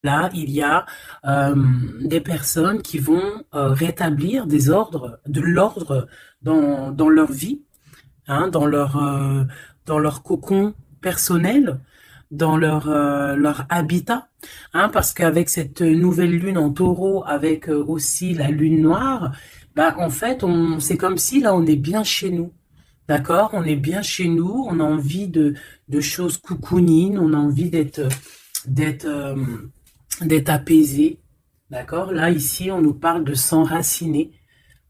Là, il y a des personnes qui vont rétablir de l'ordre dans leur vie, hein, dans leur cocon personnel, dans leur habitat, hein, parce qu'avec cette nouvelle lune en taureau, avec aussi la lune noire, bah, en fait, c'est comme si là, on est bien chez nous. D'accord? On est bien chez nous, on a envie de choses cocooning, on a envie d'être, d'être apaisé. D'accord? Là, ici, on nous parle de s'enraciner.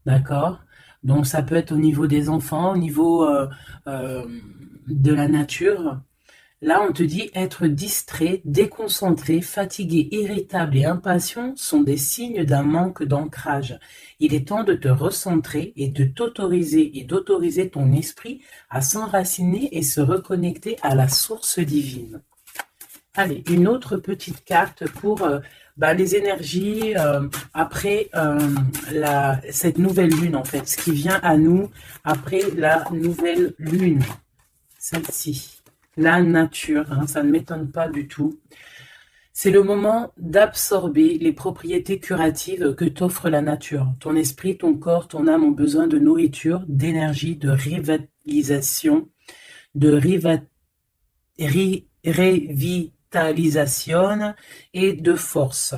D'accord? Donc, ça peut être au niveau des enfants, au niveau euh, de la nature. Là, on te dit être distrait, déconcentré, fatigué, irritable et impatient sont des signes d'un manque d'ancrage. Il est temps de te recentrer et de t'autoriser et d'autoriser ton esprit à s'enraciner et se reconnecter à la source divine. Allez, une autre petite carte pour les énergies après cette nouvelle lune, en fait, ce qui vient à nous après la nouvelle lune, celle-ci. La nature, hein, ça ne m'étonne pas du tout. C'est le moment d'absorber les propriétés curatives que t'offre la nature. Ton esprit, ton corps, ton âme ont besoin de nourriture, d'énergie, de revitalisation, de révitalisation et de force.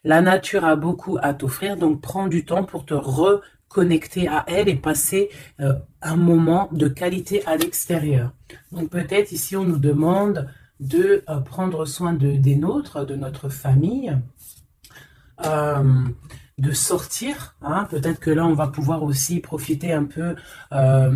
La nature a beaucoup à t'offrir, donc prends du temps pour te reconnecter à elle et passer un moment de qualité à l'extérieur. Donc peut-être ici on nous demande de prendre soin des nôtres, de notre famille, euh, de sortir. Hein. Peut-être que là, on va pouvoir aussi profiter un peu, euh,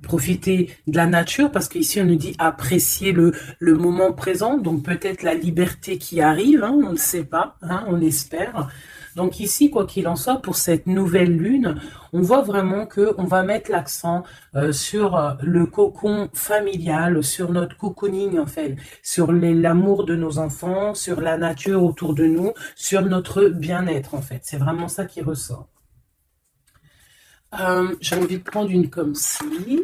profiter de la nature, parce qu'ici, on nous dit apprécier le moment présent. Donc peut-être la liberté qui arrive, hein, on ne sait pas, hein, on espère. Donc ici, quoi qu'il en soit, pour cette nouvelle lune, on voit vraiment que on va mettre l'accent sur le cocon familial, sur notre cocooning en fait, sur l'amour de nos enfants, sur la nature autour de nous, sur notre bien-être en fait. C'est vraiment ça qui ressort. J'ai envie de prendre une comme ci.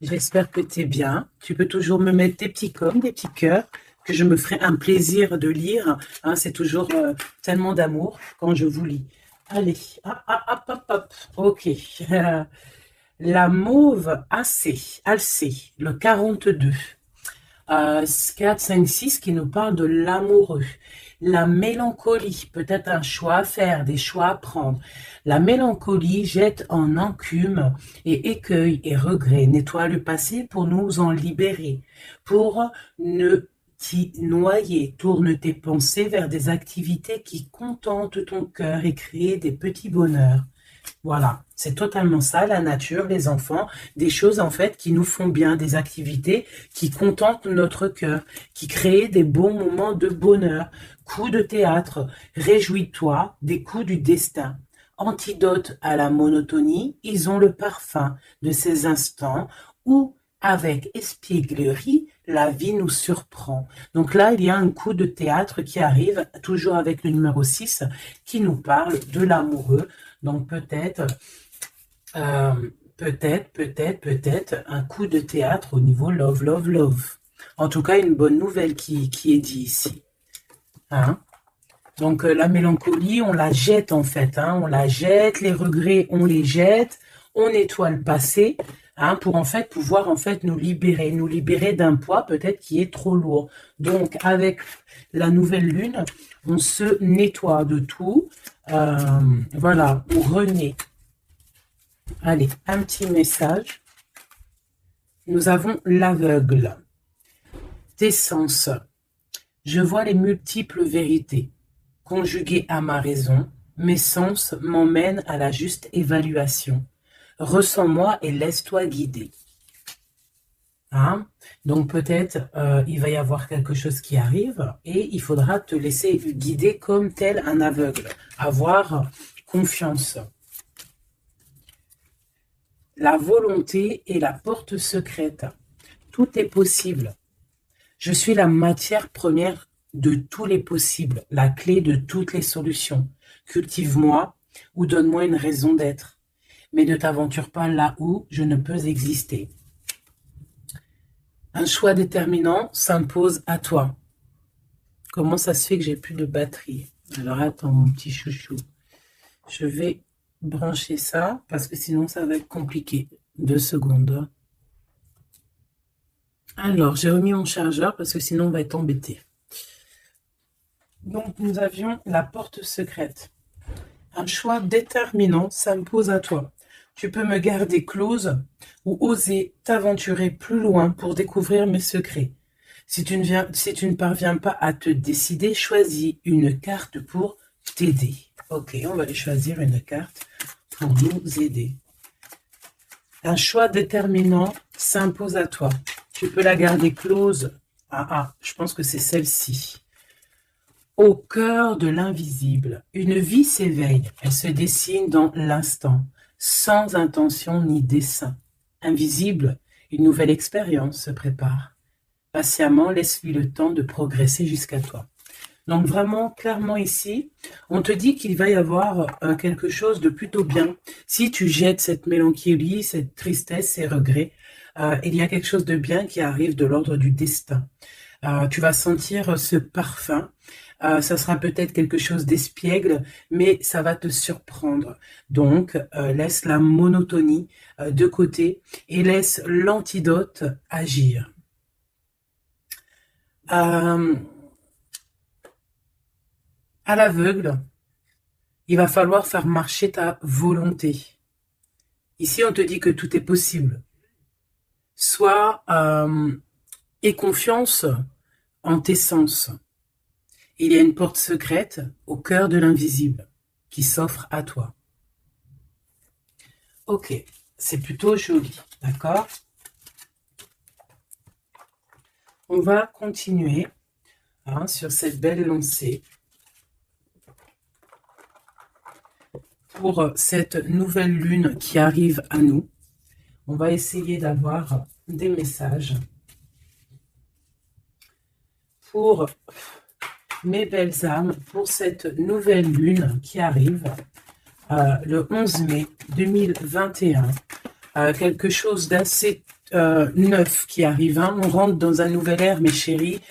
J'espère que tu es bien. Tu peux toujours me mettre des petits coms, des petits cœurs, que je me ferai un plaisir de lire. Hein, c'est toujours tellement d'amour quand je vous lis. Allez, hop, hop, hop, hop, hop. Ok. La mauve Alcée, le 42. 4, 5, 6 qui nous parle de l'amoureux. La mélancolie, peut-être un choix à faire, des choix à prendre. La mélancolie jette en encume et écueil et regret. Nettoie le passé pour nous en libérer. Pour ne t'y noyer, tourne tes pensées vers des activités qui contentent ton cœur et créent des petits bonheurs. Voilà, c'est totalement ça, la nature, les enfants, des choses en fait qui nous font bien, des activités qui contentent notre cœur, qui créent des bons moments de bonheur. Coups de théâtre, réjouis-toi des coups du destin. Antidote à la monotonie, ils ont le parfum de ces instants où, avec espièglerie, la vie nous surprend. Donc là, il y a un coup de théâtre qui arrive, toujours avec le numéro 6, qui nous parle de l'amoureux. Donc euh, peut-être un coup de théâtre au niveau love, love, love. En tout cas, une bonne nouvelle qui est dit ici. Hein. Donc la mélancolie, on la jette en fait. Hein, on la jette, les regrets, on les jette, on nettoie le passé, hein, pour en fait pouvoir en fait nous libérer d'un poids peut-être qui est trop lourd. Donc avec la nouvelle lune, on se nettoie de tout. Euh, voilà, on renaît. Allez, un petit message. Nous avons l'aveugle. Tes sens. Je vois les multiples vérités. Conjuguées à ma raison, mes sens m'emmènent à la juste évaluation. Ressens-moi et laisse-toi guider. Hein? Donc peut-être il va y avoir quelque chose qui arrive et il faudra te laisser guider comme tel un aveugle. Avoir confiance. La volonté est la porte secrète. Tout est possible. Je suis la matière première de tous les possibles, la clé de toutes les solutions. Cultive-moi ou donne-moi une raison d'être, mais ne t'aventure pas là où je ne peux exister. Un choix déterminant s'impose à toi. Comment ça se fait que j'ai plus de batterie? Alors attends, mon petit chouchou. Je vais brancher ça parce que sinon ça va être compliqué. 2 secondes. Alors, j'ai remis mon chargeur parce que sinon on va être embêté. Donc, nous avions la porte secrète. Un choix déterminant s'impose à toi. Tu peux me garder close ou oser t'aventurer plus loin pour découvrir mes secrets. Si tu ne parviens pas à te décider, choisis une carte pour t'aider. Ok, on va aller choisir une carte pour nous aider. Un choix déterminant s'impose à toi. Tu peux la garder close. Je pense que c'est celle-ci. Au cœur de l'invisible, une vie s'éveille. Elle se dessine dans l'instant, sans intention ni dessein. Invisible, une nouvelle expérience se prépare. Patiemment, laisse-lui le temps de progresser jusqu'à toi. Donc vraiment, clairement ici, on te dit qu'il va y avoir quelque chose de plutôt bien. Si tu jettes cette mélancolie, cette tristesse, ces regrets, il y a quelque chose de bien qui arrive de l'ordre du destin. Tu vas sentir ce parfum. Ça sera peut-être quelque chose d'espiègle, mais ça va te surprendre. Donc, laisse la monotonie de côté et laisse l'antidote agir. À l'aveugle, il va falloir faire marcher ta volonté. Ici, on te dit que tout est possible. Sois aie confiance en tes sens. Il y a une porte secrète au cœur de l'invisible qui s'offre à toi. Ok, c'est plutôt joli, d'accord? On va continuer sur cette belle lancée pour cette nouvelle lune qui arrive à nous. On va essayer d'avoir des messages pour mes belles âmes, pour cette nouvelle lune qui arrive le 11 mai 2021. Quelque chose d'assez neuf qui arrive. On rentre dans un nouvel ère, mes chéris.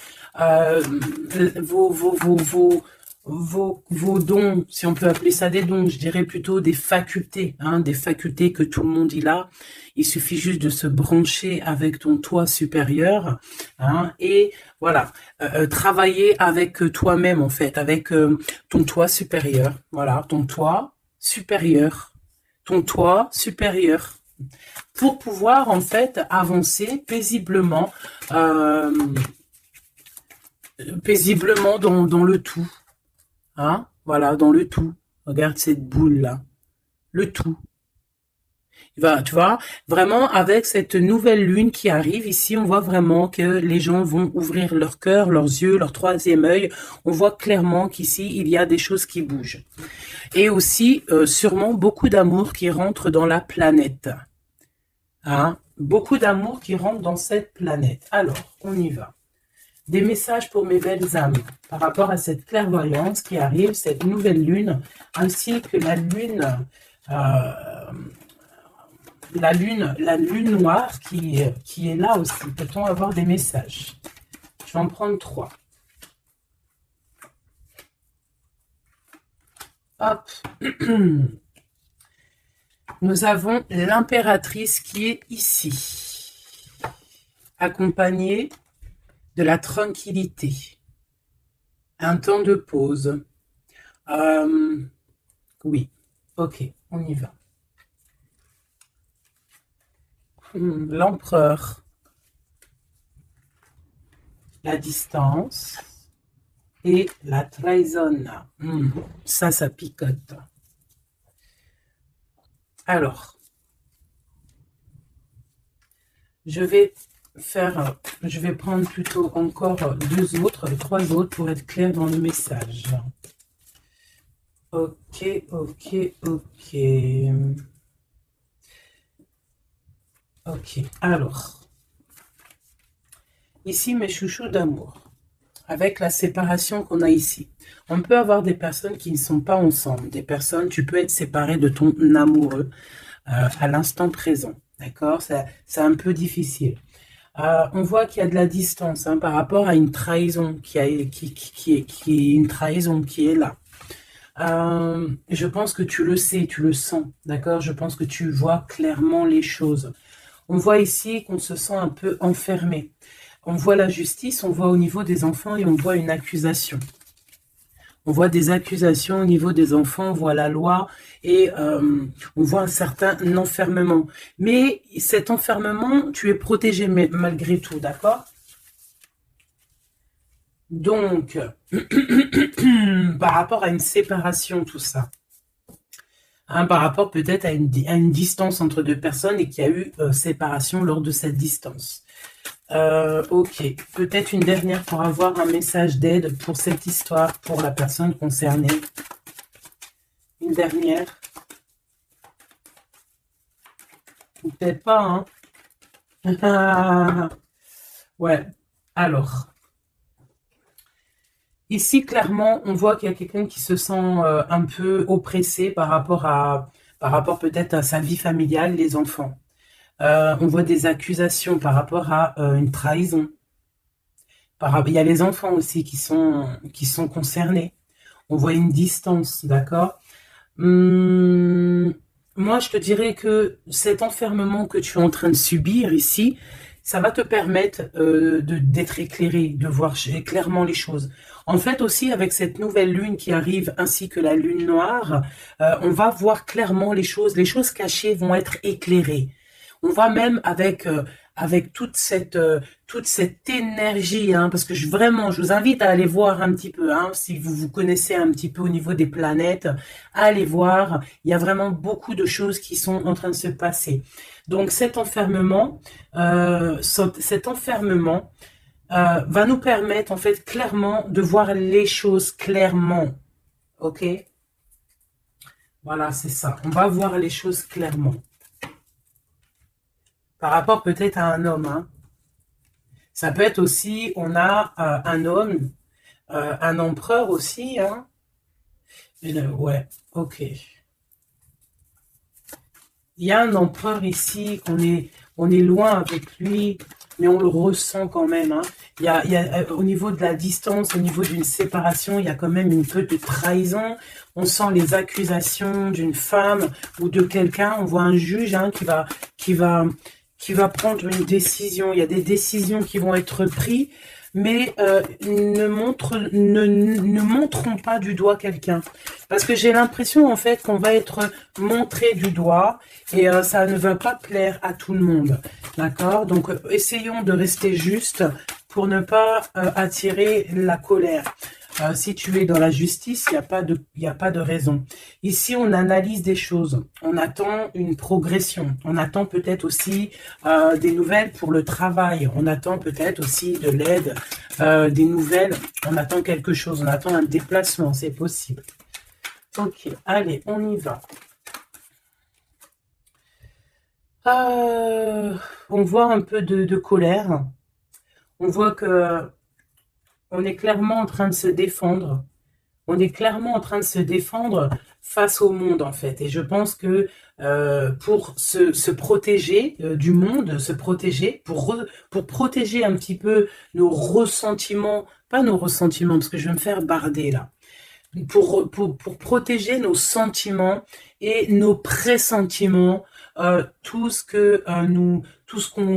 Vos dons, si on peut appeler ça des dons, je dirais plutôt des facultés, des facultés que tout le monde a. Il suffit juste de se brancher avec ton toi supérieur, et voilà, travailler avec toi-même en fait, avec ton toi supérieur, voilà, ton toi supérieur, pour pouvoir en fait avancer paisiblement, dans le tout. Voilà, dans le tout. Regarde cette boule-là. Le tout. Tu vois, vraiment, avec cette nouvelle lune qui arrive, ici, on voit vraiment que les gens vont ouvrir leur cœur, leurs yeux, leur troisième œil. On voit clairement qu'ici, il y a des choses qui bougent. Et aussi, sûrement, beaucoup d'amour qui rentre dans la planète. Beaucoup d'amour qui rentre dans cette planète. Alors, on y va. Des messages pour mes belles âmes par rapport à cette clairvoyance qui arrive, cette nouvelle lune, ainsi que la lune noire qui est là aussi. Peut-on avoir des messages? Je vais en prendre 3. Hop. Nous avons l'impératrice qui est ici, accompagnée de la tranquillité, un temps de pause. Oui, ok, on y va. L'empereur, la distance et la trahison. Ça picote. Alors, je vais prendre plutôt encore 3 autres pour être clair dans le message. Ok. Ok, alors, ici mes chouchous d'amour, avec la séparation qu'on a ici, on peut avoir des personnes qui ne sont pas ensemble, tu peux être séparé de ton amoureux à l'instant présent, d'accord? C'est un peu difficile. On voit qu'il y a de la distance hein, par rapport à une trahison qui est une trahison qui est là. Je pense que tu le sais, tu le sens, d'accord? Je pense que tu vois clairement les choses. On voit ici qu'on se sent un peu enfermé. On voit la justice, on voit au niveau des enfants et on voit une accusation. On voit des accusations au niveau des enfants, on voit la loi et on voit un certain enfermement. Mais cet enfermement, tu es protégé malgré tout, d'accord? Donc, par rapport à une séparation, tout ça. Hein, par rapport peut-être à une distance entre deux personnes et qu'il y a eu séparation lors de cette distance. Ok, peut-être une dernière pour avoir un message d'aide pour cette histoire, pour la personne concernée. Une dernière. Peut-être pas, hein. Ouais, alors. Ici, clairement, on voit qu'il y a quelqu'un qui se sent un peu oppressé par rapport peut-être à sa vie familiale, les enfants. On voit des accusations par rapport à une trahison. Il y a les enfants aussi qui sont concernés. On voit une distance, d'accord? Moi, je te dirais que cet enfermement que tu es en train de subir ici, ça va te permettre d'être éclairé, de voir clairement les choses. En fait, aussi, avec cette nouvelle lune qui arrive, ainsi que la lune noire, on va voir clairement les choses cachées vont être éclairées. On va même avec toute cette énergie, hein, parce que vraiment, je vous invite à aller voir un petit peu, hein, si vous vous connaissez un petit peu au niveau des planètes, allez voir, il y a vraiment beaucoup de choses qui sont en train de se passer. Donc cet enfermement va nous permettre en fait clairement de voir les choses clairement, ok? Voilà, c'est ça, on va voir les choses clairement. Par rapport peut-être à un homme, hein. Ça peut être aussi, on a un homme, un empereur aussi, hein. Ouais, ok. Il y a un empereur ici, on est loin avec lui, mais on le ressent quand même, hein. Il y a, au niveau de la distance, au niveau d'une séparation, il y a quand même une peu de trahison. On sent les accusations d'une femme ou de quelqu'un. On voit un juge hein, qui va prendre une décision. Il y a des décisions qui vont être prises, mais ne montrons pas du doigt quelqu'un. Parce que j'ai l'impression, en fait, qu'on va être montré du doigt et ça ne va pas plaire à tout le monde. D'accord? Donc, essayons de rester juste pour ne pas attirer la colère. Si tu es dans la justice, il n'y a pas de raison. Ici, on analyse des choses. On attend une progression. On attend peut-être aussi des nouvelles pour le travail. On attend peut-être aussi de l'aide, des nouvelles. On attend quelque chose. On attend un déplacement. C'est possible. Ok, allez, on y va. On voit un peu de colère. On voit que on est clairement en train de se défendre. On est clairement en train de se défendre face au monde, en fait. Et je pense que pour se protéger du monde, se protéger, pour protéger un petit peu nos ressentiments, pas nos ressentiments, parce que je vais me faire barder, là. Pour protéger nos sentiments et nos pressentiments, tout ce qu'on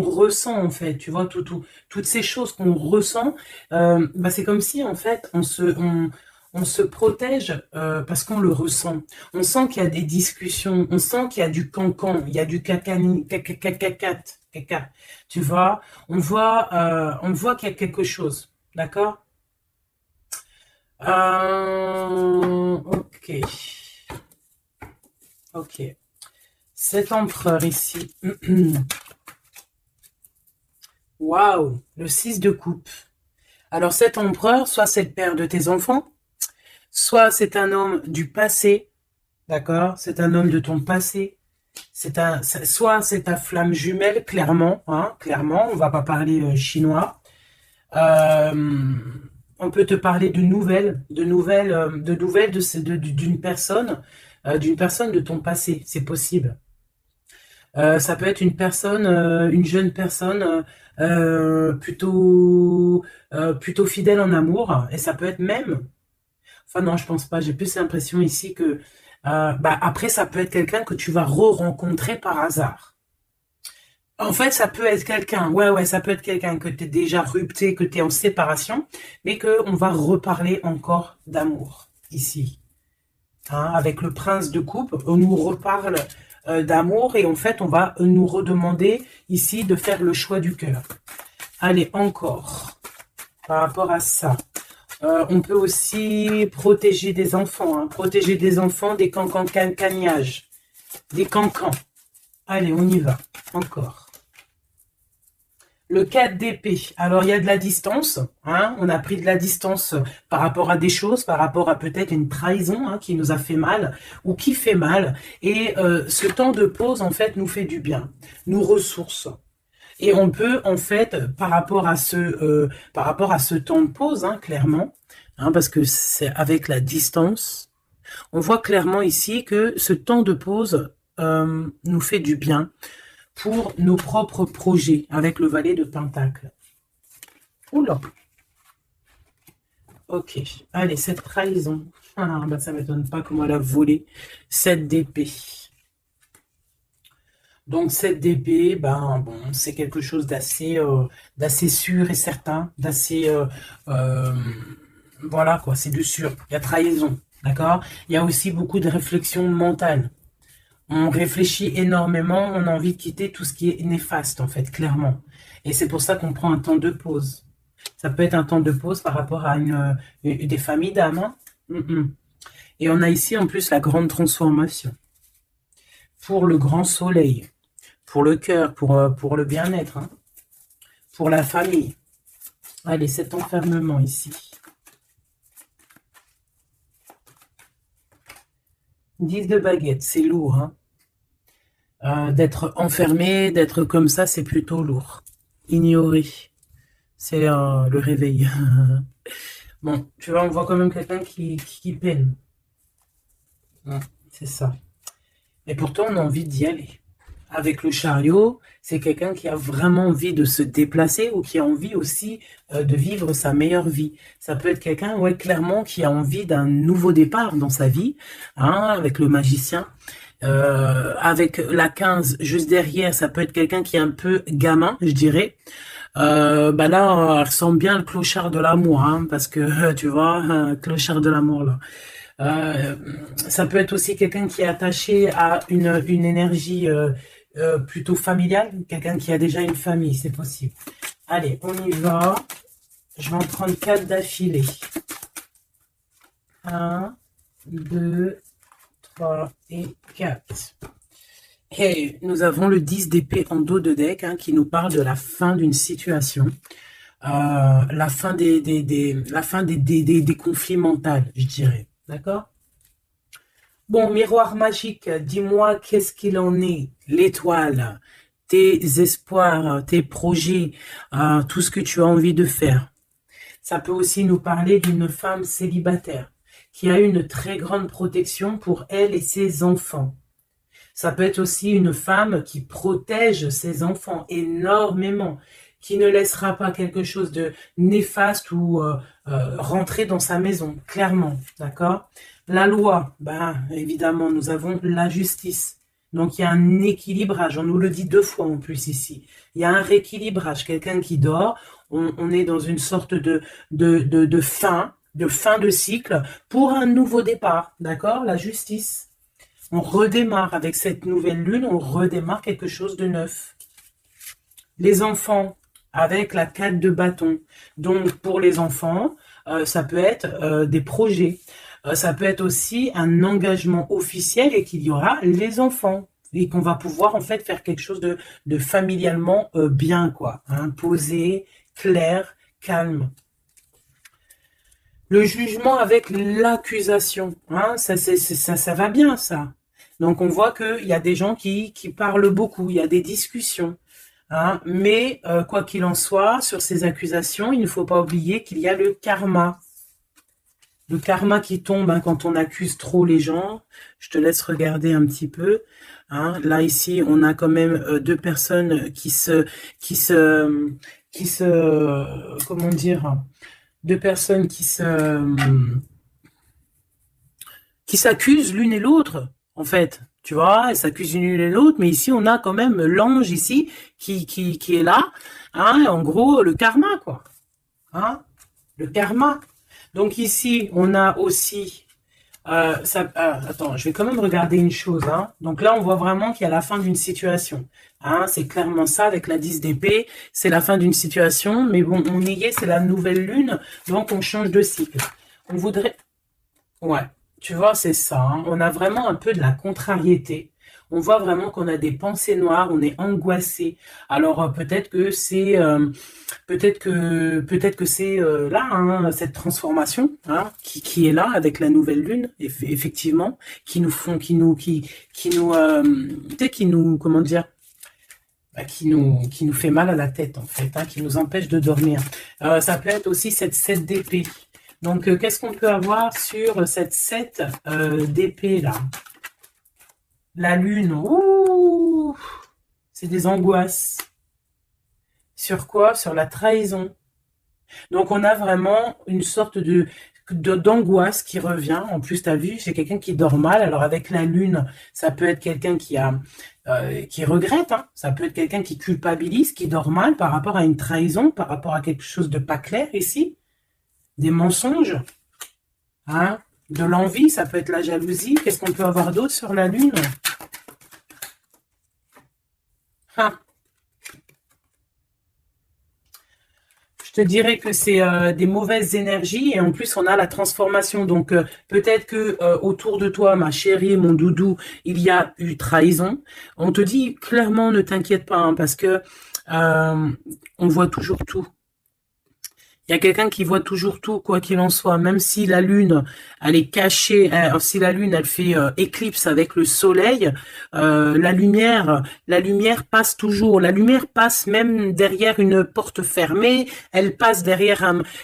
ressent en fait, tu vois, toutes ces choses qu'on ressent, c'est comme si en fait on se protège parce qu'on le ressent. On sent qu'il y a des discussions, on sent qu'il y a du cancan, il y a du cacani, caca, tu vois. On voit qu'il y a quelque chose, d'accord? Ok. Ok. Cet empereur ici. Waouh, le 6 de coupe. Alors cet empereur, soit c'est le père de tes enfants, soit c'est un homme du passé, d'accord? C'est un homme de ton passé. Soit c'est ta flamme jumelle, clairement, hein, clairement. On va pas parler chinois. On peut te parler de nouvelles d'une personne de ton passé, c'est possible. Ça peut être une personne, une jeune personne plutôt fidèle en amour. Et ça peut être même... Enfin non, je pense pas. J'ai plus l'impression ici que... après, ça peut être quelqu'un que tu vas re-rencontrer par hasard. En fait, ça peut être quelqu'un, ouais, ça peut être quelqu'un que tu es déjà rupté, que tu es en séparation, mais qu'on va reparler encore d'amour, ici. Hein, avec le prince de coupe, on nous reparle d'amour et en fait, on va nous redemander ici de faire le choix du cœur. Allez, encore, par rapport à ça. On peut aussi protéger des enfants, hein, protéger des enfants des cancans-cagnages, des cancans. Allez, on y va, encore. Le 4 d'épée. Alors, il y a de la distance. Hein, on a pris de la distance par rapport à des choses, par rapport à peut-être une trahison hein, qui nous a fait mal ou qui fait mal. Et ce temps de pause, en fait, nous fait du bien, nous ressource. Et on peut, en fait, par rapport à ce temps de pause, hein, clairement, hein, parce que c'est avec la distance, on voit clairement ici que ce temps de pause nous fait du bien pour nos propres projets avec le valet de Pentacle. Oula. Ok. Allez, cette trahison. Ah, bah, ça ne m'étonne pas comment elle a volé. 7 d'épée. Donc, 7 d'épée, ben, bon, c'est quelque chose d'assez sûr et certain, d'assez... voilà, quoi, c'est du sûr. Il y a trahison, d'accord? Il y a aussi beaucoup de réflexion mentale. On réfléchit énormément, on a envie de quitter tout ce qui est néfaste, en fait, clairement. Et c'est pour ça qu'on prend un temps de pause. Ça peut être un temps de pause par rapport à des familles d'âmes. Hein. Et on a ici, en plus, la grande transformation. Pour le grand soleil, pour le cœur, pour le bien-être, hein. Pour la famille. Allez, cet enfermement ici. 10 de baguette, c'est lourd, hein. D'être enfermé, d'être comme ça, c'est plutôt lourd. Ignorer, c'est le réveil. Bon, tu vois, on voit quand même quelqu'un qui peine. C'est ça. Et pourtant, on a envie d'y aller. Avec le chariot, c'est quelqu'un qui a vraiment envie de se déplacer ou qui a envie aussi de vivre sa meilleure vie. Ça peut être quelqu'un, ouais, clairement, qui a envie d'un nouveau départ dans sa vie, hein, avec le magicien. Avec la 15 juste derrière, ça peut être quelqu'un qui est un peu gamin, je dirais. Bah là, elle ressemble bien le clochard de l'amour, hein, parce que tu vois, clochard de l'amour là. Ça peut être aussi quelqu'un qui est attaché à une énergie plutôt familiale, quelqu'un qui a déjà une famille, c'est possible. Allez, on y va. Je vais en prendre 4 d'affilée. 1, 2, 3 et 4. Et nous avons le 10 d'épée en dos de deck hein, qui nous parle de la fin d'une situation. La fin des conflits mentaux, je dirais. D'accord? Bon, miroir magique, dis-moi qu'est-ce qu'il en est, l'étoile, tes espoirs, tes projets, tout ce que tu as envie de faire. Ça peut aussi nous parler d'une femme célibataire qui a une très grande protection pour elle et ses enfants. Ça peut être aussi une femme qui protège ses enfants énormément, qui ne laissera pas quelque chose de néfaste ou rentrer dans sa maison, clairement, d'accord? La loi, ben, évidemment, nous avons la justice. Donc, il y a un équilibrage, on nous le dit 2 fois en plus ici. Il y a un rééquilibrage, quelqu'un qui dort, on est dans une sorte de fin de cycle pour un nouveau départ, d'accord? La justice. On redémarre avec cette nouvelle lune, on redémarre quelque chose de neuf. Les enfants, avec la 4 de bâton. Donc, pour les enfants, ça peut être des projets. Ça peut être aussi un engagement officiel et qu'il y aura les enfants. Et qu'on va pouvoir, en fait, faire quelque chose de familialement bien, quoi. Hein, posé, clair, calme. Le jugement avec l'accusation. Hein, ça va bien, ça. Donc, on voit qu'il y a des gens qui parlent beaucoup. Il y a des discussions. Hein, mais quoi qu'il en soit, sur ces accusations, il ne faut pas oublier qu'il y a le karma. Le karma qui tombe hein, quand on accuse trop les gens. Je te laisse regarder un petit peu. Hein. Là, ici, on a quand même deux personnes comment dire, deux personnes qui s'accusent l'une et l'autre, en fait. Tu vois, elles s'accusent l'une et l'autre, mais ici, on a quand même l'ange ici qui est là. Hein, en gros, le karma, quoi. Hein, le karma. Donc ici, on a aussi... attends, je vais quand même regarder une chose. Hein. Donc là, on voit vraiment qu'il y a la fin d'une situation. Hein, c'est clairement ça avec la 10 d'épée. C'est la fin d'une situation. Mais bon, on y est, c'est la nouvelle lune. Donc, on change de cycle. On voudrait... Ouais, tu vois, c'est ça. Hein. On a vraiment un peu de la contrariété. On voit vraiment qu'on a des pensées noires, on est angoissé. Alors peut-être que c'est peut-être que c'est là hein, cette transformation hein, qui est là avec la nouvelle lune, effectivement, qui nous font, qui nous comment dire, bah, qui nous fait mal à la tête en fait, hein, qui nous empêche de dormir. Ça peut être aussi cette 7 d'épée. Donc qu'est-ce qu'on peut avoir sur cette 7 d'épée là? La lune, ouh, c'est des angoisses. Sur quoi? Sur la trahison. Donc, on a vraiment une sorte d'angoisse qui revient. En plus, tu as vu, c'est quelqu'un qui dort mal. Alors, avec la lune, ça peut être quelqu'un qui regrette. Hein. Ça peut être quelqu'un qui culpabilise, qui dort mal par rapport à une trahison, par rapport à quelque chose de pas clair ici. Des mensonges. Hein. De l'envie, ça peut être la jalousie. Qu'est-ce qu'on peut avoir d'autre sur la lune? Ah. Je te dirais que c'est des mauvaises énergies et en plus on a la transformation. Donc peut-être que autour de toi, ma chérie, mon doudou, il y a eu trahison. On te dit clairement ne t'inquiète pas hein, parce que on voit toujours tout. Il y a quelqu'un qui voit toujours tout, quoi qu'il en soit, même si la lune, elle est cachée, si la lune, elle fait éclipse avec le soleil, la lumière passe toujours. La lumière passe même derrière une porte fermée, elle passe derrière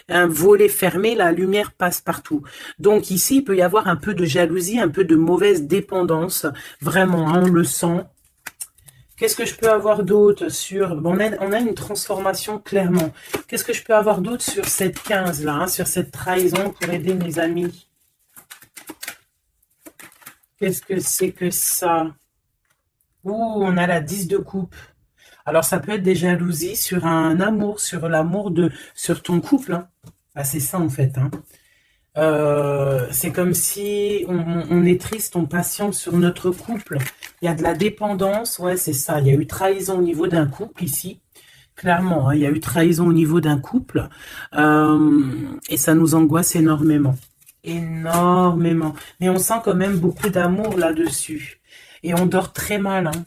un volet fermé, la lumière passe partout. Donc ici, il peut y avoir un peu de jalousie, un peu de mauvaise dépendance, vraiment, hein, on le sent. Qu'est-ce que je peux avoir d'autre sur... Bon, on a une transformation, clairement. Qu'est-ce que je peux avoir d'autre sur cette 15, là, hein, sur cette trahison pour aider mes amis? Qu'est-ce que c'est que ça? Ouh, on a la 10 de coupe. Alors, ça peut être des jalousies sur un amour, sur l'amour sur ton couple. Hein. Ah, c'est ça, en fait. Hein. C'est comme si on est triste, on patiente sur notre couple. Il y a de la dépendance, ouais, c'est ça. Il y a eu trahison au niveau d'un couple ici. Clairement, hein, il y a eu trahison au niveau d'un couple. Et ça nous angoisse énormément. Énormément. Mais on sent quand même beaucoup d'amour là-dessus. Et on dort très mal. Hein.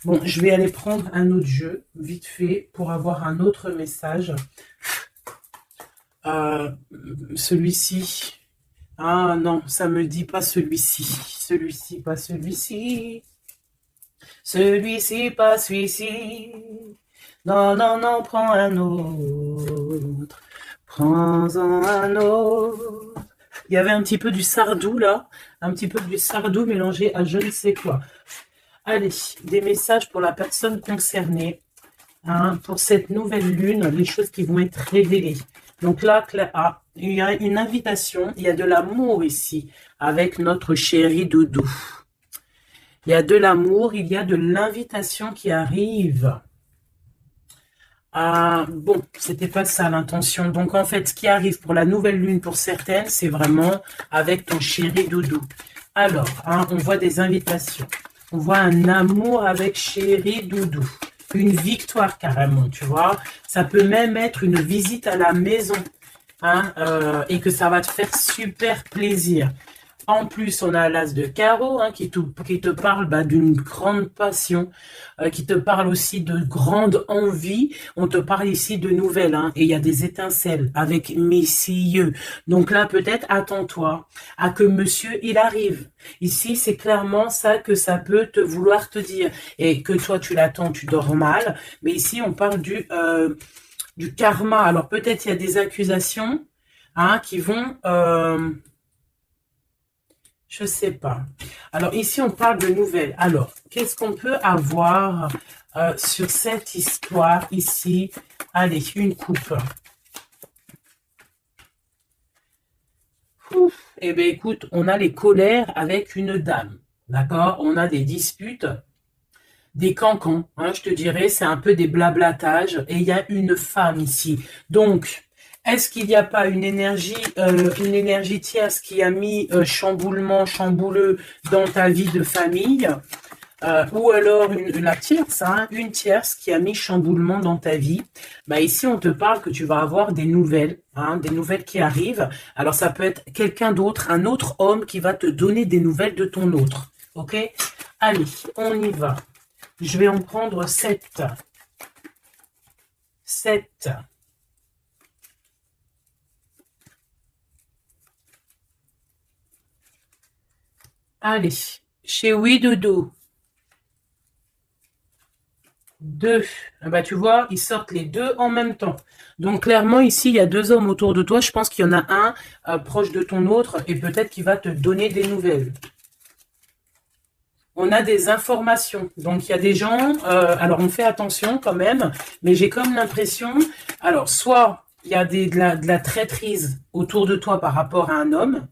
Bon, je vais aller prendre un autre jeu, vite fait, pour avoir un autre message. Celui-ci. Ah non, ça me dit pas celui-ci. Celui-ci, pas celui-ci. Celui-ci, pas celui-ci. Non, non, non, prends un autre. Prends-en un autre. Il y avait un petit peu du sardou là. Un petit peu du sardou mélangé à je ne sais quoi. Allez, des messages pour la personne concernée. Hein, pour cette nouvelle lune, les choses qui vont être révélées. Donc là, il y a une invitation, il y a de l'amour ici, avec notre chéri doudou. Il y a de l'amour, il y a de l'invitation qui arrive. Bon, c'était pas ça l'intention. Donc en fait, ce qui arrive pour la nouvelle lune, pour certaines, c'est vraiment avec ton chéri doudou. Alors, hein, on voit des invitations. On voit un amour avec chéri doudou. Une victoire carrément, tu vois. Ça peut même être une visite à la maison. Hein, et que ça va te faire super plaisir. En plus, on a l'as de carreau hein, qui te parle d'une grande passion, qui te parle aussi de grande envie. On te parle ici de nouvelles, hein, et il y a des étincelles avec messieurs. Donc là, peut-être, attends-toi à que monsieur, il arrive. Ici, c'est clairement ça que ça peut te vouloir te dire. Et que toi, tu l'attends, tu dors mal. Mais ici, on parle du karma. Alors, peut-être il y a des accusations hein, qui vont... Je sais pas. Alors, ici, on parle de nouvelles. Alors, qu'est-ce qu'on peut avoir sur cette histoire ici? Allez, une coupe. Ouf. Eh bien, écoute, on a les colères avec une dame. D'accord? On a des disputes, des cancans. Hein, je te dirais, c'est un peu des blablatages. Et il y a une femme ici. Donc, est-ce qu'il n'y a pas une énergie tierce qui a mis chamboulement, chambouleux dans ta vie de famille? Ou alors la tierce, hein, une tierce qui a mis chamboulement dans ta vie. Bah ici, on te parle que tu vas avoir des nouvelles, hein, des nouvelles qui arrivent. Alors, ça peut être quelqu'un d'autre, un autre homme qui va te donner des nouvelles de ton autre. OK? Allez, on y va. Je vais en prendre 7. 7. Allez, chez Oui Dodo. 2. Bah, tu vois, ils sortent les deux en même temps. Donc, clairement, ici, il y a 2 hommes autour de toi. Je pense qu'il y en a un proche de ton autre et peut-être qu'il va te donner des nouvelles. On a des informations. Donc, il y a des gens... alors, on fait attention quand même, mais j'ai comme l'impression... Alors, soit il y a de la traîtrise autour de toi par rapport à un homme.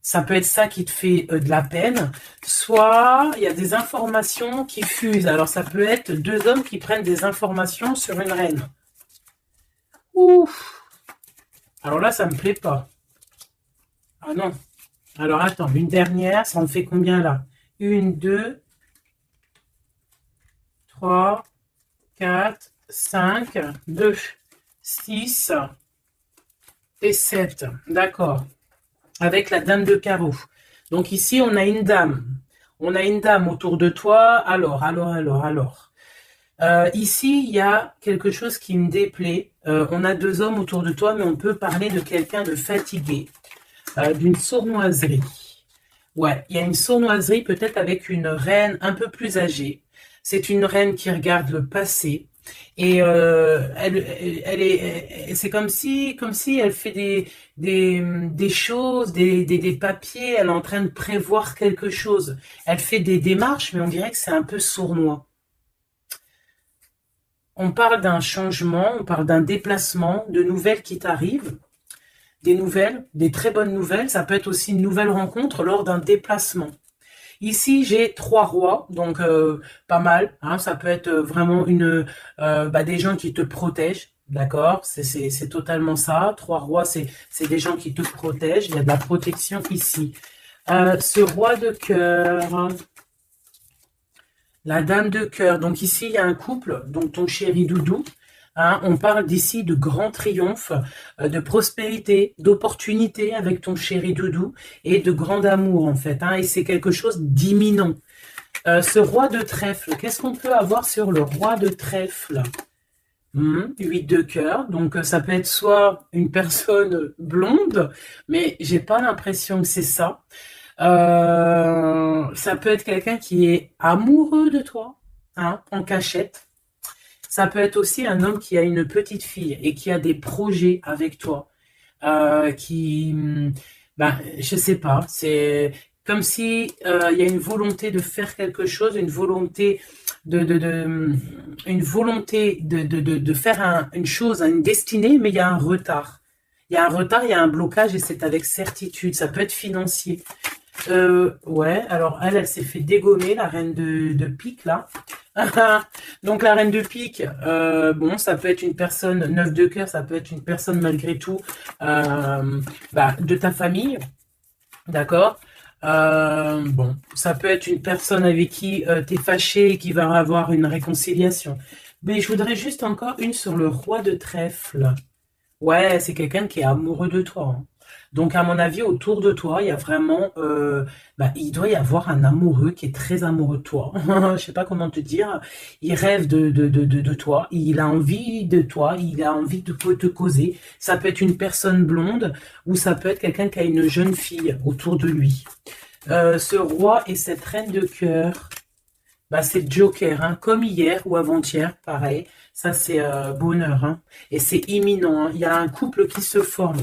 Ça peut être ça qui te fait de la peine. Soit il y a des informations qui fusent. Alors, ça peut être 2 hommes qui prennent des informations sur une reine. Ouf. Alors là, ça me plaît pas. Ah non. Alors, attends, une dernière, ça en fait combien là? 1, 2, 3, 4, 5, 2, 6 et 7. D'accord. Avec la dame de carreau. Donc ici, on a une dame. On a une dame autour de toi. Alors. Ici, il y a quelque chose qui me déplaît. On a 2 hommes autour de toi, mais on peut parler de quelqu'un de fatigué, d'une sournoiserie. Ouais, il y a une sournoiserie peut-être avec une reine un peu plus âgée. C'est une reine qui regarde le passé. Et c'est comme si elle fait des choses, des papiers, elle est en train de prévoir quelque chose. Elle fait des démarches, mais on dirait que c'est un peu sournois. On parle d'un changement, on parle d'un déplacement, de nouvelles qui t'arrivent, des nouvelles, des très bonnes nouvelles. Ça peut être aussi une nouvelle rencontre lors d'un déplacement. Ici, j'ai 3 rois, donc pas mal. Hein, ça peut être vraiment des gens qui te protègent, d'accord? C'est totalement ça. 3 rois, c'est des gens qui te protègent. Il y a de la protection ici. Ce roi de cœur, la dame de cœur. Donc ici, il y a un couple, donc ton chéri Doudou. Hein, on parle d'ici de grand triomphe, de prospérité, d'opportunité avec ton chéri Doudou et de grand amour en fait. Hein, et c'est quelque chose d'imminent. Ce roi de trèfle, qu'est-ce qu'on peut avoir sur le roi de trèfle? 8 de cœur, donc ça peut être soit une personne blonde, mais j'ai pas l'impression que c'est ça. Ça peut être quelqu'un qui est amoureux de toi, hein, en cachette. Ça peut être aussi un homme qui a une petite fille et qui a des projets avec toi. Je sais pas, c'est comme si il y a une volonté de faire quelque chose, une volonté de faire une chose, une destinée, mais il y a un retard. Il y a un retard, il y a un blocage et c'est avec certitude. Ça peut être financier. Ouais, alors elle s'est fait dégommer, la reine de pique, là. Donc la reine de pique, bon, ça peut être une personne, 9 de cœur, ça peut être une personne malgré tout de ta famille, d'accord? Bon, ça peut être une personne avec qui tu es fâché et qui va avoir une réconciliation. Mais je voudrais juste encore une sur le roi de trèfle. Ouais, c'est quelqu'un qui est amoureux de toi. Hein. Donc, à mon avis, autour de toi, il y a vraiment, il doit y avoir un amoureux qui est très amoureux de toi. Je sais pas comment te dire. Il rêve de toi. Il a envie de toi. Il a envie de te causer. Ça peut être une personne blonde ou ça peut être quelqu'un qui a une jeune fille autour de lui. Ce roi et cette reine de cœur. Bah, c'est le Joker, hein, comme hier ou avant-hier, pareil. Ça, c'est bonheur, hein. Et c'est imminent, hein. Il y a un couple qui se forme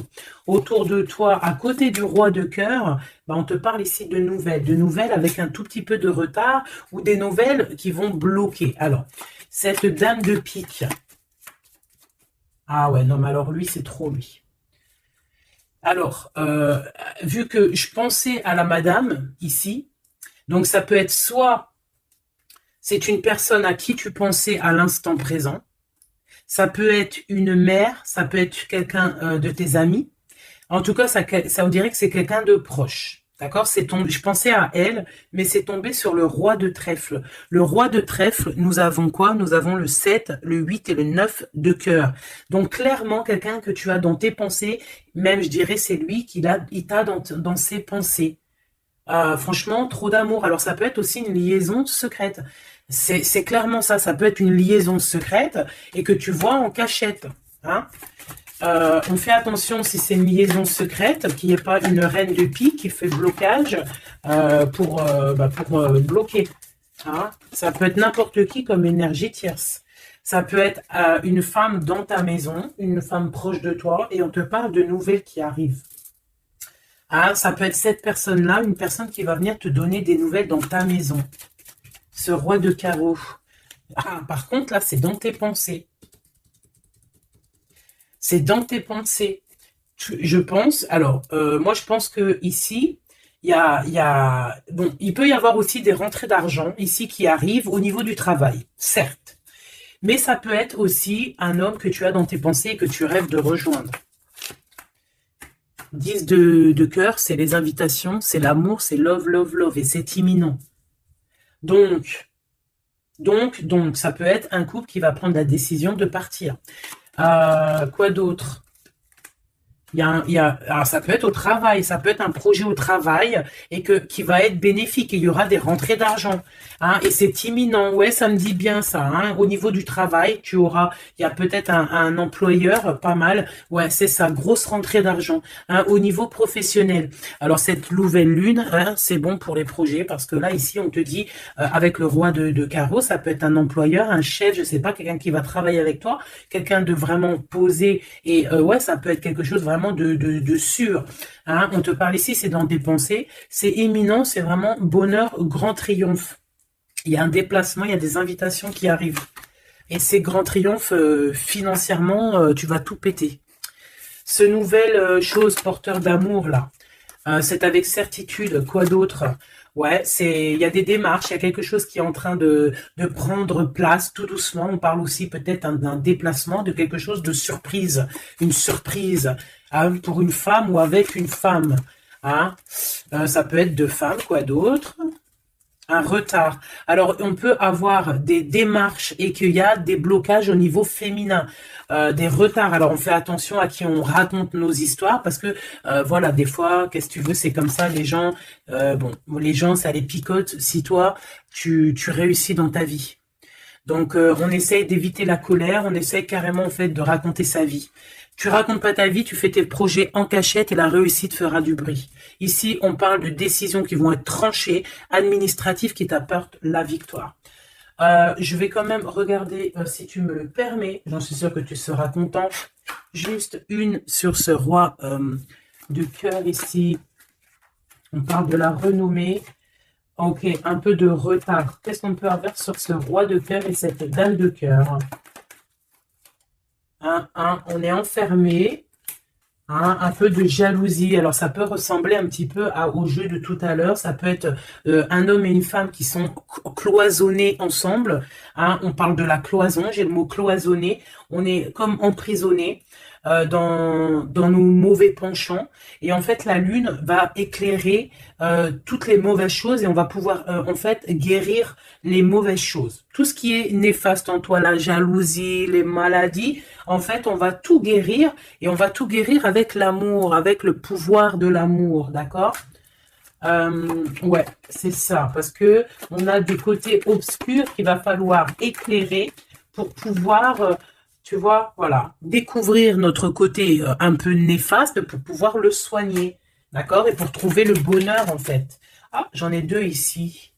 autour de toi, à côté du roi de cœur. Bah, on te parle ici de nouvelles avec un tout petit peu de retard ou des nouvelles qui vont bloquer. Alors, cette dame de pique. Ah ouais, non, mais alors lui, c'est trop lui. Alors, vu que je pensais à la madame ici, donc ça peut être soit c'est une personne à qui tu pensais à l'instant présent. Ça peut être une mère, ça peut être quelqu'un de tes amis. En tout cas, ça vous dirait que c'est quelqu'un de proche. D'accord? Je pensais à elle, mais c'est tombé sur le roi de trèfle. Le roi de trèfle, nous avons quoi? Nous avons le 7, le 8 et le 9 de cœur. Donc, clairement, quelqu'un que tu as dans tes pensées, même, je dirais, c'est lui il t'a dans ses pensées. Franchement, trop d'amour. Alors, ça peut être aussi une liaison secrète. C'est clairement ça. Ça peut être une liaison secrète et que tu vois en cachette. Hein. On fait attention si c'est une liaison secrète, qu'il n'y ait pas une reine de pique qui fait blocage pour bloquer. Hein. Ça peut être n'importe qui comme énergie tierce. Ça peut être une femme dans ta maison, une femme proche de toi, et on te parle de nouvelles qui arrivent. Ah, ça peut être cette personne-là, une personne qui va venir te donner des nouvelles dans ta maison. Ce roi de carreau. Ah, par contre, là, c'est dans tes pensées. C'est dans tes pensées. Je pense, alors, moi, je pense que ici, bon, il peut y avoir aussi des rentrées d'argent ici qui arrivent au niveau du travail, certes. Mais ça peut être aussi un homme que tu as dans tes pensées et que tu rêves de rejoindre. 10 de cœur, c'est les invitations, c'est l'amour, c'est love, love, love, et c'est imminent. Donc, ça peut être un couple qui va prendre la décision de partir. Quoi d'autre? Alors ça peut être au travail, ça peut être un projet au travail et qui va être bénéfique. Et il y aura des rentrées d'argent. Hein, et c'est imminent. Ouais, ça me dit bien ça. Hein. Au niveau du travail, il y a peut-être un employeur, pas mal. Ouais, c'est ça, grosse rentrée d'argent. Hein, au niveau professionnel. Alors cette nouvelle lune, hein, c'est bon pour les projets parce que là, ici, on te dit, avec le roi de carreau, ça peut être un employeur, un chef, je sais pas, quelqu'un qui va travailler avec toi, quelqu'un de vraiment posé. Et ouais, ça peut être quelque chose vraiment de sûr. Hein. On te parle ici, c'est dans tes pensées. C'est imminent, c'est vraiment bonheur, grand triomphe. Il y a un déplacement, il y a des invitations qui arrivent. Et ces grands triomphes, financièrement, tu vas tout péter. Ce nouvelle chose porteur d'amour, là, c'est avec certitude. Quoi d'autre? Ouais, il y a des démarches, il y a quelque chose qui est en train de prendre place tout doucement. On parle aussi peut-être d'un déplacement, de quelque chose de surprise. Une surprise hein, pour une femme ou avec une femme. Hein. Ça peut être deux femmes, quoi d'autre? Un retard. Alors, on peut avoir des démarches et qu'il y a des blocages au niveau féminin, des retards. Alors, on fait attention à qui on raconte nos histoires parce que, voilà, des fois, qu'est-ce que tu veux, c'est comme ça, les gens, les gens, ça les picote si toi, tu réussis dans ta vie. Donc, on essaye d'éviter la colère, on essaye carrément, en fait, de raconter sa vie. Tu racontes pas ta vie, tu fais tes projets en cachette et la réussite fera du bruit. Ici, on parle de décisions qui vont être tranchées, administratives qui t'apportent la victoire. Je vais quand même regarder, si tu me le permets, j'en suis sûr que tu seras content, juste une sur ce roi de cœur ici. On parle de la renommée. Ok, un peu de retard. Qu'est-ce qu'on peut avoir sur ce roi de cœur et cette dame de cœur? On est enfermé, hein, un peu de jalousie. Alors, ça peut ressembler un petit peu au jeu de tout à l'heure. Ça peut être un homme et une femme qui sont cloisonnés ensemble. Hein, on parle de la cloison, j'ai le mot cloisonné. On est comme emprisonné dans nos mauvais penchants. Et en fait, la lune va éclairer toutes les mauvaises choses et on va pouvoir en fait guérir les mauvaises choses. Tout ce qui est néfaste en toi, la jalousie, les maladies, en fait, on va tout guérir et on va tout guérir avec l'amour, avec le pouvoir de l'amour, d'accord? Ouais, c'est ça, parce que on a des côtés obscurs qu'il va falloir éclairer pour pouvoir, tu vois, voilà, découvrir notre côté un peu néfaste pour pouvoir le soigner, d'accord? Et pour trouver le bonheur, en fait. Ah, j'en ai deux ici.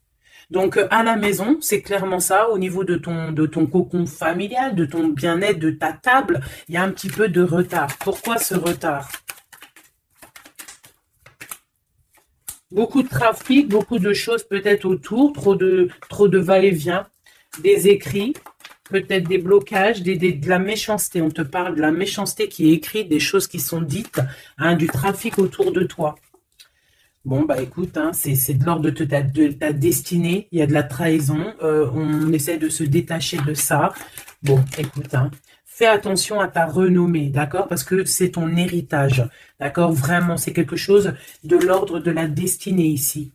Donc, à la maison, c'est clairement ça, au niveau de ton cocon familial, de ton bien-être, de ta table, il y a un petit peu de retard. Pourquoi ce retard? Beaucoup de trafic, beaucoup de choses peut-être autour, trop de va-et-vient, des écrits, peut-être des blocages, de la méchanceté. On te parle de la méchanceté qui est écrite, des choses qui sont dites, hein, du trafic autour de toi. Bon, bah écoute, hein, c'est de l'ordre de ta destinée, il y a de la trahison, on essaie de se détacher de ça. Bon, écoute, hein, fais attention à ta renommée, d'accord? Parce que c'est ton héritage, d'accord? Vraiment, c'est quelque chose de l'ordre de la destinée ici.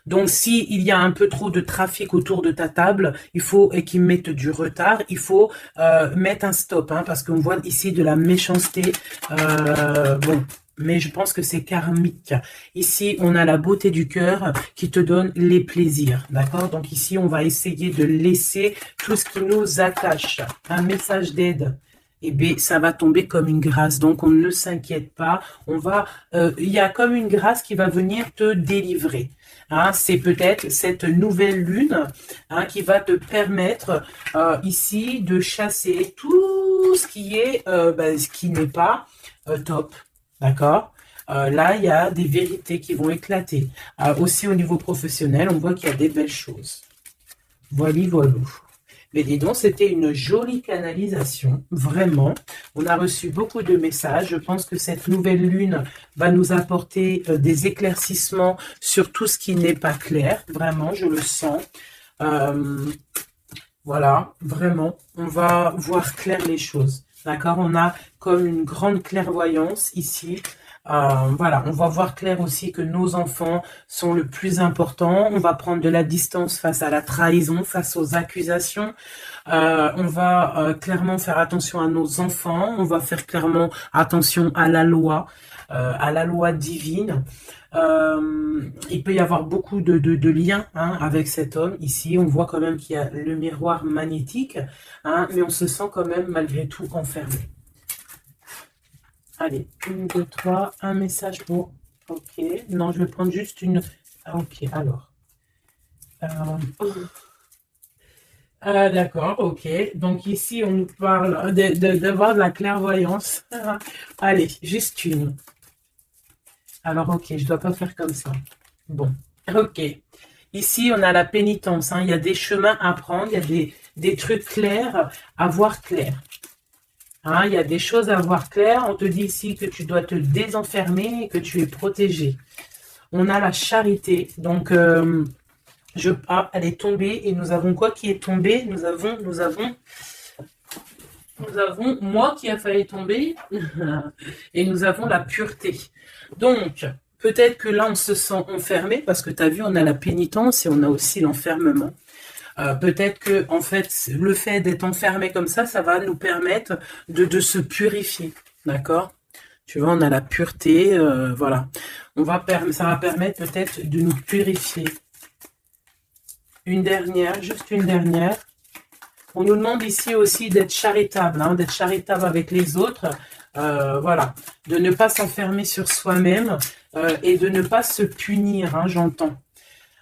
Donc, si il y a un peu trop de trafic autour de ta table, il faut qu'ils mettent du retard, il faut mettre un stop, hein, parce qu'on voit ici de la méchanceté. Bon, mais je pense que c'est karmique. Ici, on a la beauté du cœur qui te donne les plaisirs, d'accord? Donc ici, on va essayer de laisser tout ce qui nous attache. Un message d'aide. Eh bien, ça va tomber comme une grâce. Donc, on ne s'inquiète pas. Il y a comme une grâce qui va venir te délivrer. Hein, c'est peut-être cette nouvelle lune, hein, qui va te permettre ici de chasser tout ce qui est, ce qui n'est pas top. D'accord? Là, il y a des vérités qui vont éclater. Aussi au niveau professionnel, on voit qu'il y a des belles choses. Voilà, voilà. Mais dis donc, c'était une jolie canalisation, vraiment. On a reçu beaucoup de messages. Je pense que cette nouvelle lune va nous apporter des éclaircissements sur tout ce qui n'est pas clair. Vraiment, je le sens. Voilà, vraiment, on va voir clair les choses. D'accord? On a comme une grande clairvoyance ici. Voilà, on va voir clair aussi que nos enfants sont le plus important. On va prendre de la distance face à la trahison, face aux accusations. On va clairement faire attention à nos enfants. On va faire clairement attention à la loi divine. Il peut y avoir beaucoup de liens, hein, avec cet homme. Ici, on voit quand même qu'il y a le miroir magnétique, hein, mais on se sent quand même malgré tout enfermé. Allez, 1, 2, 3, un message pour... Ok, non, je vais prendre juste une... Ok, alors. D'accord, ok. Donc ici, on nous parle d'avoir de la clairvoyance. Allez, juste une. Alors, ok, je ne dois pas faire comme ça. Bon, ok. Ici, on a la pénitence, hein. Il y a des chemins à prendre, il y a des trucs clairs à voir clair. Hein, il y a des choses à voir clair. On te dit ici que tu dois te désenfermer et que tu es protégé. On a la charité. Donc, elle est tombée. Et nous avons quoi qui est tombé? Nous avons moi qui a failli tomber. Et nous avons la pureté. Donc, peut-être que là, on se sent enfermé parce que tu as vu, on a la pénitence et on a aussi l'enfermement. Peut-être que, en fait, le fait d'être enfermé comme ça va nous permettre de se purifier. D'accord? Tu vois, on a la pureté, voilà. Ça va permettre peut-être de nous purifier. Une dernière, juste une dernière. On nous demande ici aussi d'être charitable, hein, d'être charitable avec les autres. Voilà, de ne pas s'enfermer sur soi-même et de ne pas se punir, hein, j'entends.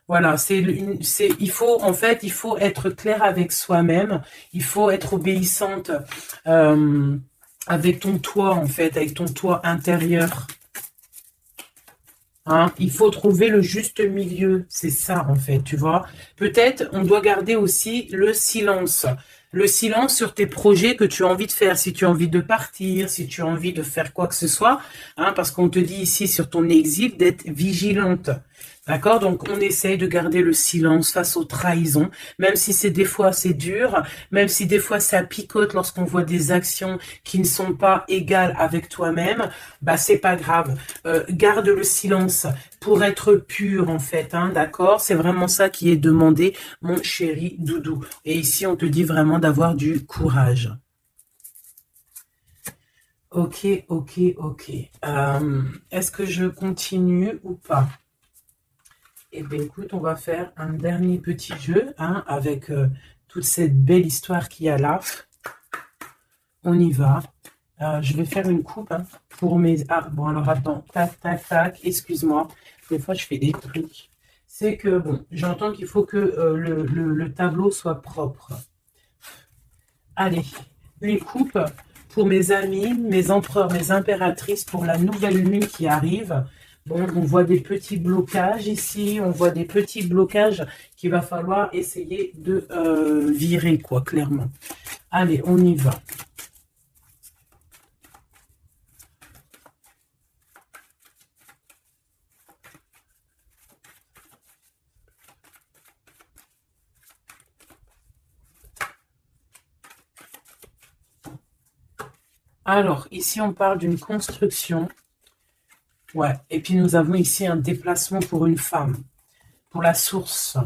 Voilà, il faut être clair avec soi-même, il faut être obéissante avec ton toit, en fait, avec ton toit intérieur. Hein, il faut trouver le juste milieu, c'est ça, en fait, tu vois. Peut-être, on doit garder aussi le silence. Le silence sur tes projets que tu as envie de faire, si tu as envie de partir, si tu as envie de faire quoi que ce soit, hein, parce qu'on te dit ici sur ton exil d'être vigilante. D'accord? Donc, on essaye de garder le silence face aux trahisons, même si c'est des fois c'est dur, même si des fois ça picote lorsqu'on voit des actions qui ne sont pas égales avec toi-même, bah c'est pas grave. Garde le silence pour être pur en fait, hein, d'accord? C'est vraiment ça qui est demandé, mon chéri doudou. Et ici, on te dit vraiment d'avoir du courage. Ok, ok, ok. Est-ce que je continue ou pas? Eh bien, écoute, on va faire un dernier petit jeu, hein, avec toute cette belle histoire qu'il y a là. On y va. Je vais faire une coupe, hein, pour mes... Ah, bon, alors attends. Tac, tac, tac. Excuse-moi. Des fois, je fais des trucs. c'est que, bon, j'entends qu'il faut que le tableau soit propre. Allez, une coupe pour mes amis, mes empereurs, mes impératrices, pour la nouvelle lune qui arrive. Bon, on voit des petits blocages ici, on voit des petits blocages qu'il va falloir essayer de virer, quoi, clairement. Allez, on y va. Alors, ici, on parle d'une construction. Ouais, et puis nous avons ici un déplacement pour une femme, pour la source.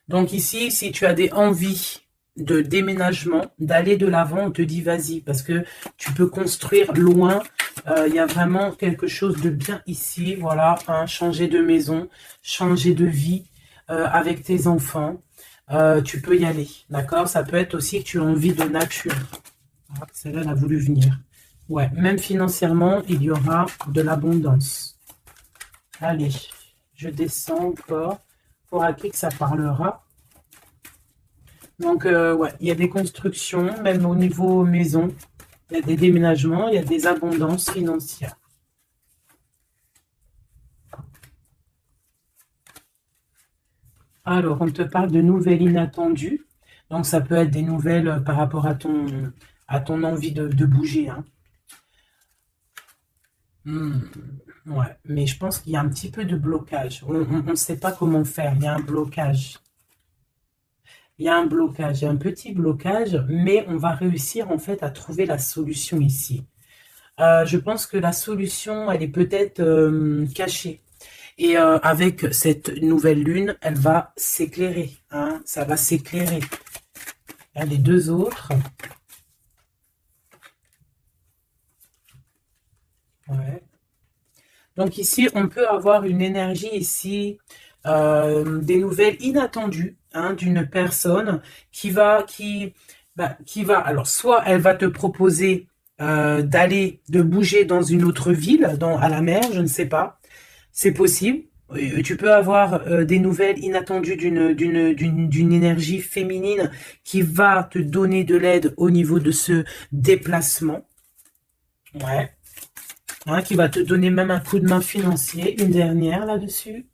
Donc ici, si tu as des envies de déménagement, d'aller de l'avant, on te dit vas-y, parce que tu peux construire loin. Il y a vraiment quelque chose de bien ici, voilà, hein, changer de maison, changer de vie avec tes enfants. Tu peux y aller, d'accord? Ça peut être aussi que tu as envie de nature. Ah, celle-là, elle a voulu venir. Ouais, même financièrement, il y aura de l'abondance. Allez, je descends encore. Pour à qui que ça parlera. Donc, ouais, il y a des constructions, même au niveau maison. Il y a des déménagements, il y a des abondances financières. Alors, on te parle de nouvelles inattendues. Donc, ça peut être des nouvelles par rapport à ton envie de bouger, hein. Ouais, mais je pense qu'il y a un petit peu de blocage. On ne sait pas comment faire. Il y a un blocage. Il y a un blocage, il y a un petit blocage, mais on va réussir en fait à trouver la solution ici. Je pense que la solution, elle est peut-être cachée. Et avec cette nouvelle lune, elle va s'éclairer, hein, ça va s'éclairer. Les deux autres. Ouais. Donc ici, on peut avoir une énergie ici, des nouvelles inattendues, hein, d'une personne qui va, alors soit elle va te proposer de bouger dans une autre ville, à la mer, je ne sais pas, c'est possible. Tu peux avoir des nouvelles inattendues d'une énergie féminine qui va te donner de l'aide au niveau de ce déplacement. Ouais. Hein, qui va te donner même un coup de main financier. Une dernière là-dessus.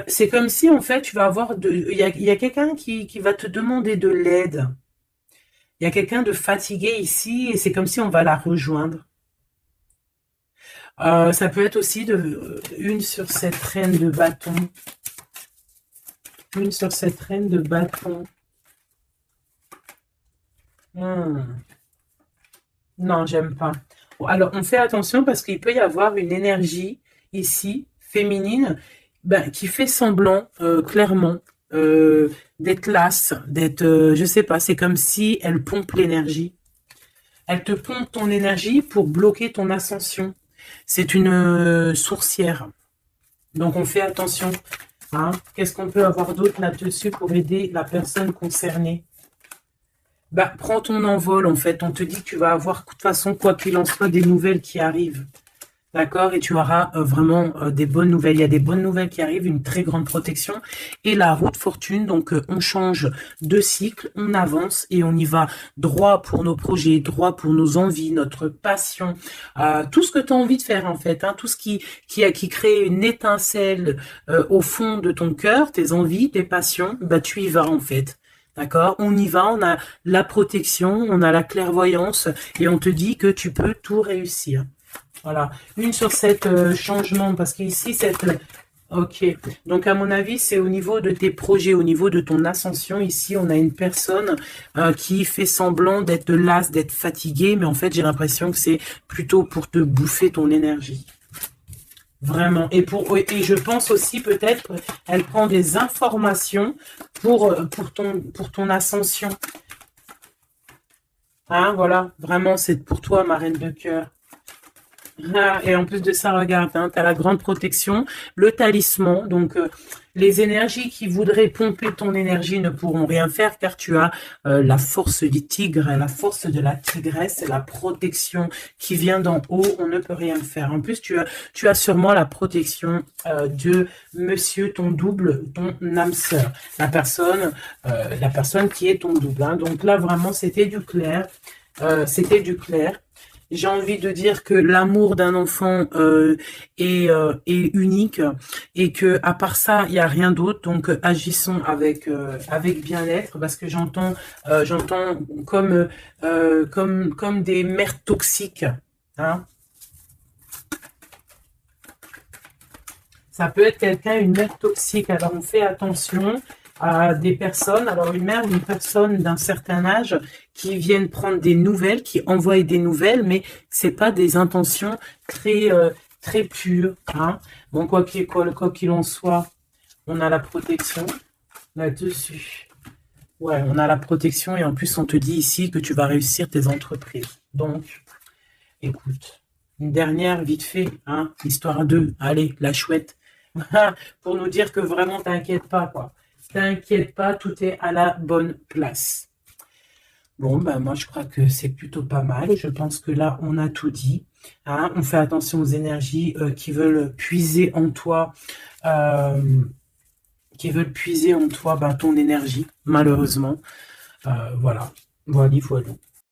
C'est comme si, en fait, tu vas avoir... Il y a quelqu'un qui va te demander de l'aide. Il y a quelqu'un de fatigué ici et c'est comme si on va la rejoindre. Ça peut être aussi une sur cette reine de bâton. Une sur cette reine de bâton. Non, j'aime pas. Bon, alors, on fait attention parce qu'il peut y avoir une énergie ici, féminine, qui fait semblant, clairement, d'être lasse, d'être, je sais pas, c'est comme si elle pompe l'énergie. Elle te pompe ton énergie pour bloquer ton ascension. C'est une sourcière. Donc, on fait attention. Hein. Qu'est-ce qu'on peut avoir d'autre là-dessus pour aider la personne concernée? Prends ton envol, en fait. On te dit que tu vas avoir, de toute façon, quoi qu'il en soit, des nouvelles qui arrivent. D'accord? Et tu auras vraiment des bonnes nouvelles. Il y a des bonnes nouvelles qui arrivent, une très grande protection. Et la roue de fortune, donc on change de cycle, on avance et on y va droit pour nos projets, droit pour nos envies, notre passion. Tout ce que tu as envie de faire, en fait. Hein, tout ce qui crée une étincelle au fond de ton cœur, tes envies, tes passions, tu y vas, en fait. D'accord? On y va, on a la protection, on a la clairvoyance et on te dit que tu peux tout réussir. Voilà. Une sur cet changement, parce qu'ici, Ok. Donc, à mon avis, c'est au niveau de tes projets, au niveau de ton ascension. Ici, on a une personne qui fait semblant d'être lasse, d'être fatiguée, mais en fait, j'ai l'impression que c'est plutôt pour te bouffer ton énergie. Vraiment. Et je pense aussi peut-être elle prend des informations pour ton ascension. Hein, voilà. Vraiment, c'est pour toi, ma reine de cœur. Ah, et en plus de ça, regarde, hein, tu as la grande protection, le talisman. Donc, les énergies qui voudraient pomper ton énergie ne pourront rien faire car tu as la force du tigre, la force de la tigresse, la protection qui vient d'en haut. On ne peut rien faire. En plus, tu as sûrement la protection de monsieur, ton double, ton âme sœur, la personne qui est ton double. Hein. Donc là, vraiment, c'était du clair. C'était du clair. J'ai envie de dire que l'amour d'un enfant est unique et que à part ça, il n'y a rien d'autre. Donc agissons avec bien-être parce que j'entends comme des mères toxiques. Hein. Ça peut être quelqu'un, une mère toxique. Alors on fait attention à des personnes, alors une mère ou une personne d'un certain âge qui viennent prendre des nouvelles, qui envoient des nouvelles, mais c'est pas des intentions très pures. Hein. Bon, quoi qu'il en soit, on a la protection là-dessus. Ouais, on a la protection et en plus on te dit ici que tu vas réussir tes entreprises. Donc, écoute, une dernière vite fait, hein, histoire 2. Allez, la chouette. Pour nous dire que vraiment t'inquiète pas, quoi. T'inquiète pas, tout est à la bonne place. Bon, ben moi je crois que c'est plutôt pas mal. Je pense que là, on a tout dit. Hein. On fait attention aux énergies qui veulent puiser en toi, ben, ton énergie, malheureusement. Voilà, voilà.